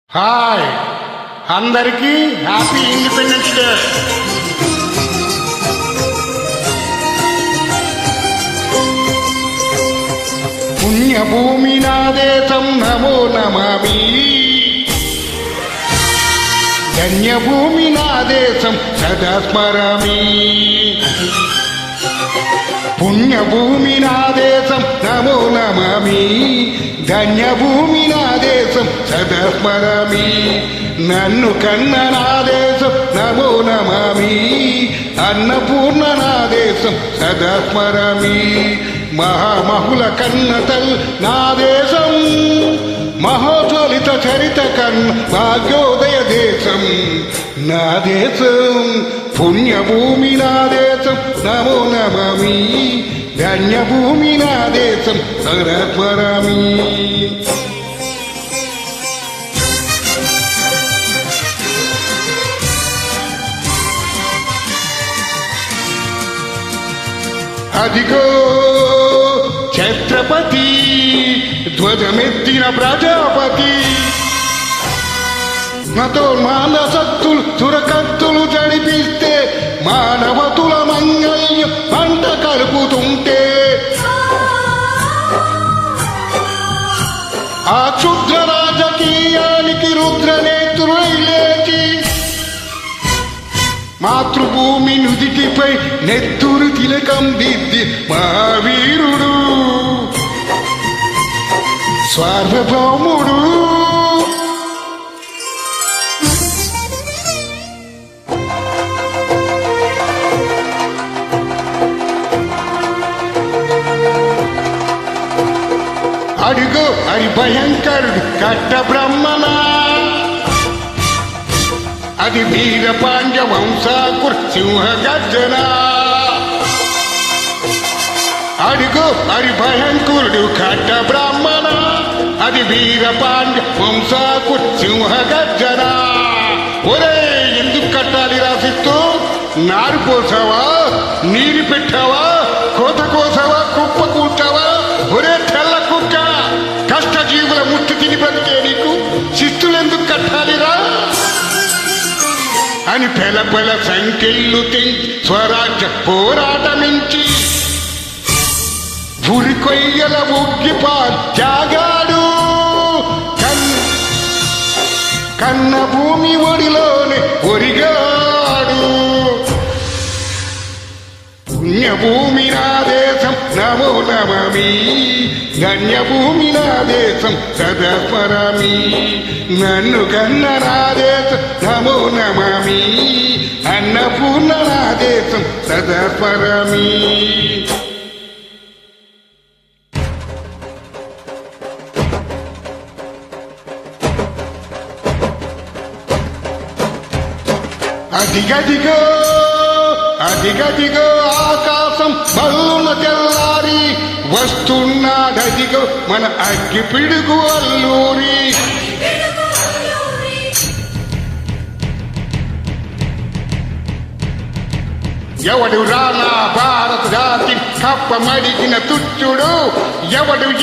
Hi అందరికీ happy independence day. పుణ్యభూమి నా దేశం నమో నమామి. ధన్యభూమి నా దేశం సదా స్మరామి. పుణ్యభూమి నా దేశం నమో నమామి. ధన్యభూమి నా దేశం సదా స్మరామి. నన్ను కన్న నా దేశం నమో నమామి. అన్నపూర్ణ నా దేశం సదా స్మరామి. మహామహుల కన్నతల్ నా దేశం. మహోజ్వలిత చరిత కన్న భాగ్యోదయ దేశం నా దేశం. పుణ్యభూమి నా దేశం నమో నమామి. ధన్యభూమి నా దేశం సదా స్మరామి. అదిగో ఛత్రపతి ధ్వజమెత్తిన ప్రజాపతి. మతోన్మానసక్తులు చురకత్తులు జడిపిస్తే మానవతుల మంగళ్యం పంట కలుపుతుంటే ఆ క్షుద్ర రాజకీయానికి రుద్రనేత్రులై లేచి మాతృభూమి నుదిటిపై నెత్తురు తిలకం దిద్ది మహావీరుడు సార్వభౌముడు. అడుగు హరి భయంకరుడు కట్ట బ్రహ్మణ. అది వీర పాండ్య వంశాకుర్ సింహ గర్జన. అడుగు హరి భయంకరుడు కట్ట బ్రాహ్మణ. అది వీర పాండ్య వంశాకుర్ సింహ గర్జన. ఒరే ఎందుకు కట్టాలి రాసిస్తూ? నారు పోసావా, నీరు పెట్టావా, కోత కోసావా, కుప్ప కూర్చావా? ఒరే తెల్ల కుక్క, కష్టజీవుల ముట్టు తిని బతికే నీకు శిస్తులెందుకు కట్టాలిరా అని పెల సంఖ్యలు తెంచి స్వరాజ్య పోరాటమించి ఉరికొయ్యల ఉగ్గిపాల్ త్యాగాడు. కన్న భూమి ఒడిలోనే ఒరిగాడు. పుణ్యభూమి నా దేశం నమో నమామి. ధన్యభూమి నా దేశం సదా స్మరామి. నన్ను కన్న నా దేశం నమో నమామి. అన్నపూర్ణ నా దేశం సదా స్మరామి. అదిగదిగో అదిగదిగో ఆకాశం బల్లున తెల్లారి వస్తున్నాడదిగో మన అగ్గి పిడుగు అల్లూరి. ఎవడు రానా భారత జాతి కప్పమడిగిన తుచ్చుడు.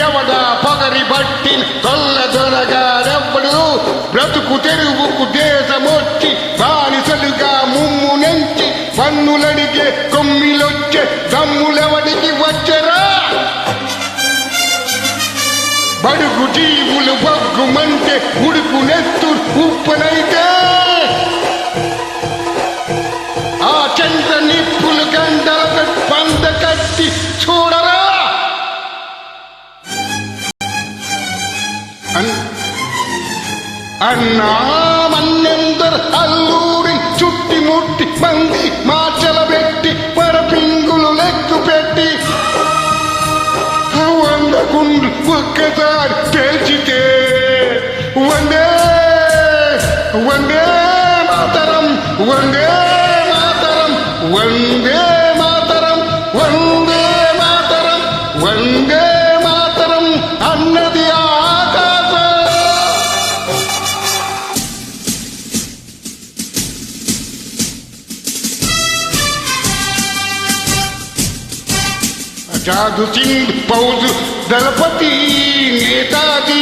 ఎవడా పొగరి బట్టిన తొల్ల దొరగారెవ్వడు. బ్రతుకు తెరువుకు దేశమొచ్చి బానిసలుగా ముమ్ము నెంచి పన్నులడిగే కొమ్మిలొచ్చే దమ్ములెవడికి వచ్చరా? బడుగు జీవులు బొగ్గుమంటే ఉడుకు నెత్తు ఉప్పునైతే ఆ చంద్ర నిప్పులు గంటలకు పంద కట్టి చూడరా. అన్నా మన్నెందరు అల్లూరి చుట్టి ముట్టి మంది మార్చల పెట్టి పరపింగులు లెక్కు పెట్టి 100 గుండ్లు ఒక్కసారి పేల్చితే వందే వందే మాతరం వందే మాతరం వందే మాతరం వందే మాతరం వందే మాతరం అన్నది ఆకాశం. జాదు సింగ్ ఫౌజు దళపతి నేతాజీ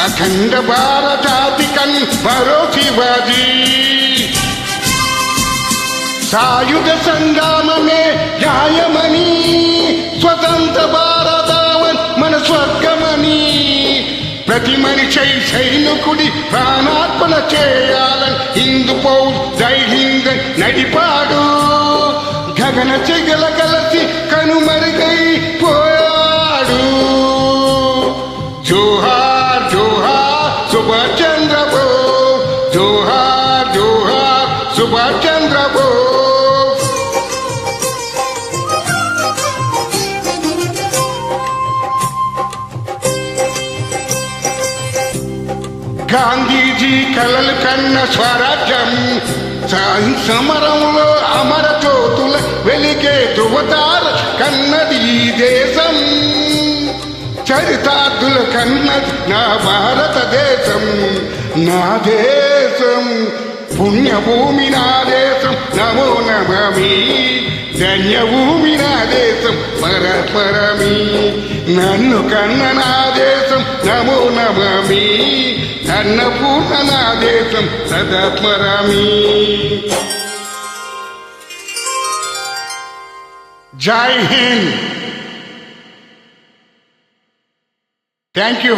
అఖండ భారతాతికన్ మరో శివాజీ సాయుధ సంగ్రామమే న్యాయమని స్వతంత్ర భారతావన్ మన స్వర్గమని ప్రతి మనిషి సైనికుడి ప్రాణార్పణ చేయాలని హిందూ పౌర్ జై హింద్ నడిపాడు గగన చెగల కలసి కనుమరుగైపోయాడు జోహార్ జోహార్ సుభాష్ చంద్రబోస్ జోహార్ జోహార్ సుభాష్ చంద్రబోస్ గాంధీజీ కలలు కన్న స్వరాజ్యం సమరంలో అమర జ్యోతుల వెలిగే ధృవతార కన్నది ఈ దేశం చరితార్థుల కన్నది నా భారతదేశం నా దేశం పుణ్యభూమి నా దేశం నమో నమామి ధన్యభూమి నా దేశం పరపరమి నన్ను కన్న నా దేశం నమో నమామి అన్నపూర్ణ నా దేశం సదాత్మరామి జై హింద్ థ్యాంక్ యూ